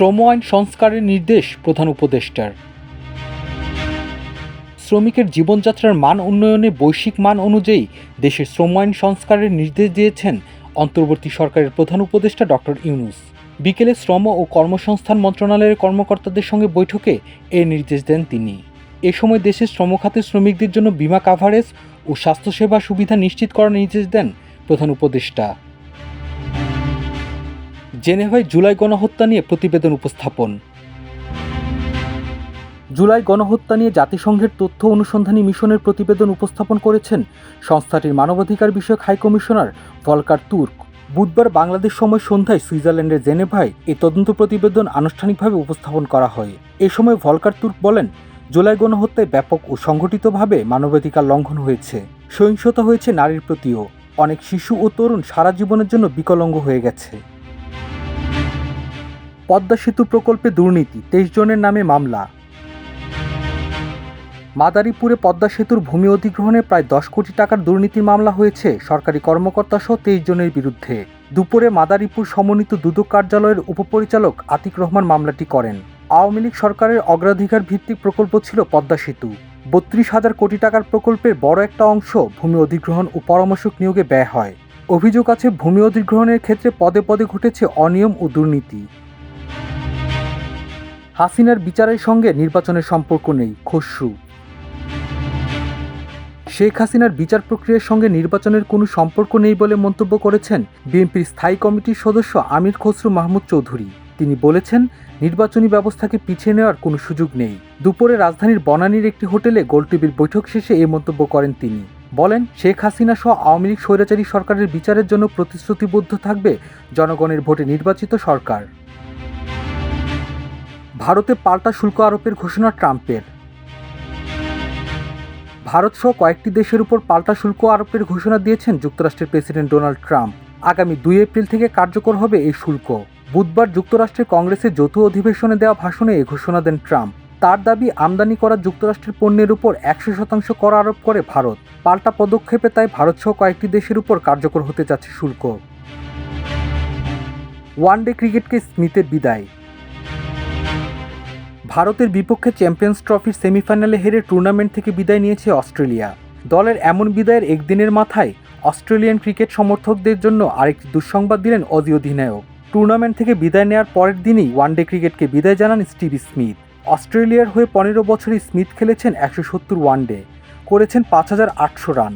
শ্রম আইন সংস্কারের নির্দেশ প্রধান উপদেষ্টার। শ্রমিকের জীবনযাত্রার মান উন্নয়নে বৈশ্বিক মান অনুযায়ী দেশের শ্রম আইন সংস্কারের নির্দেশ দিয়েছেন অন্তর্বর্তী সরকারের প্রধান উপদেষ্টা ডক্টর ইউনূস। বিকেলে শ্রম ও কর্মসংস্থান মন্ত্রণালয়ের কর্মকর্তাদের সঙ্গে বৈঠকে এ নির্দেশ দেন তিনি। এ সময় দেশের শ্রমখাতের শ্রমিকদের জন্য বীমা কাভারেজ ও স্বাস্থ্যসেবা সুবিধা নিশ্চিত করার নির্দেশ দেন প্রধান উপদেষ্টা। জেনেভায় জুলাই গণহত্যা নিয়ে প্রতিবেদন উপস্থাপন। জুলাই গণহত্যা নিয়ে জাতিসংঘের তথ্য অনুসন্ধানী মিশনের প্রতিবেদন উপস্থাপন করেছেন সংস্থাটির মানবাধিকার বিষয়ক হাইকমিশনার ভলকার তুর্ক। বুধবার বাংলাদেশ সময় সন্ধ্যায় সুইজারল্যান্ডের জেনেভায় এই তদন্ত প্রতিবেদন আনুষ্ঠানিকভাবে উপস্থাপন করা হয়। এ সময় ভলকার তুর্ক বলেন, জুলাই গণহত্যায় ব্যাপক ও সংগঠিতভাবে মানবাধিকার লঙ্ঘন হয়েছে, সহিংসতা হয়েছে নারীর প্রতিও। অনেক শিশু ও তরুণ সারা জীবনের জন্য বিকলাঙ্গ হয়ে গেছে। পদ্মা সেতু প্রকল্পে দুর্নীতি, 23 জনের নামে মামলা। মাদারীপুরে পদ্মা সেতুর ভূমি অধিগ্রহণে প্রায় 10 কোটি টাকার দুর্নীতির মামলা হয়েছে সরকারি কর্মকর্তা সহ 23 জনের বিরুদ্ধে। দুপুরে মাদারীপুর সমন্বিত দুদক কার্যালয়ের উপপরিচালক আতিক রহমান মামলাটি করেন। আওয়ামী লীগ সরকারের অগ্রাধিকার ভিত্তিক প্রকল্প ছিল পদ্মা সেতু। 32,000 কোটি টাকার প্রকল্পের বড় একটা অংশ ভূমি অধিগ্রহণ ও পরামর্শক নিয়োগে ব্যয় হয়। অভিযোগ আছে ভূমি অধিগ্রহণের ক্ষেত্রে পদে পদে ঘটেছে অনিয়ম ও দুর্নীতি। হাসিনার বিচারের সঙ্গে নির্বাচনের সম্পর্ক নেই, খসরু। শেখ হাসিনার বিচার প্রক্রিয়ার সঙ্গে নির্বাচনের কোনো সম্পর্ক নেই বলে মন্তব্য করেছেন বিএনপির স্থায়ী কমিটির সদস্য আমির খসরু মাহমুদ চৌধুরী। তিনি বলেছেন, নির্বাচনী ব্যবস্থাকে পিছিয়ে নেওয়ার কোনো সুযোগ নেই। দুপুরে রাজধানীর বনানীর একটি হোটেলে গোলটেবিল বৈঠক শেষে এই মন্তব্য করেন তিনি। বলেন, শেখ হাসিনা সহ আওয়ামী লীগ স্বৈরাচারী সরকারের বিচারের জন্য প্রতিশ্রুতিবদ্ধ থাকবে জনগণের ভোটে নির্বাচিত সরকার। ভারতে পাল্টা শুল্ক আরোপের ঘোষণা ট্রাম্পের। ভারত সহ কয়েকটি দেশের উপর পাল্টা শুল্ক আরোপের ঘোষণা দিয়েছেন যুক্তরাষ্ট্রের প্রেসিডেন্ট ডোনাল্ড ট্রাম্প। আগামী 2 এপ্রিল থেকে কার্যকর হবে এই শুল্ক। বুধবার যুক্তরাষ্ট্রের কংগ্রেসের যৌথ অধিবেশনে দেওয়া ভাষণে এই ঘোষণা দেন ট্রাম্প। তার দাবি, আমদানি করা যুক্তরাষ্ট্রের পণ্যের উপর 100% কর আরোপ করে ভারত। পাল্টা পদক্ষেপে তাই ভারত সহ কয়েকটি দেশের উপর কার্যকর হতে যাচ্ছে শুল্ক। ওয়ানডে ক্রিকেটকে স্মিথের বিদায়। ভারতের বিপক্ষে চ্যাম্পিয়ন্স ট্রফির সেমিফাইনালে হেরে টুর্নামেন্ট থেকে বিদায় নিয়েছে অস্ট্রেলিয়া। দলের এমন বিদায়ের একদিনের মাথায় অস্ট্রেলিয়ান ক্রিকেট সমর্থকদের জন্য আরেকটি দুঃসংবাদ দিলেন অজি অধিনায়ক। টুর্নামেন্ট থেকে বিদায় নেওয়ার পরের দিনই ওয়ানডে ক্রিকেটকে বিদায় জানান স্টিভ স্মিথ। অস্ট্রেলিয়ার হয়ে 15 বছরই স্মিথ খেলেছেন 170 ওয়ানডে, করেছেন 5,800 রান।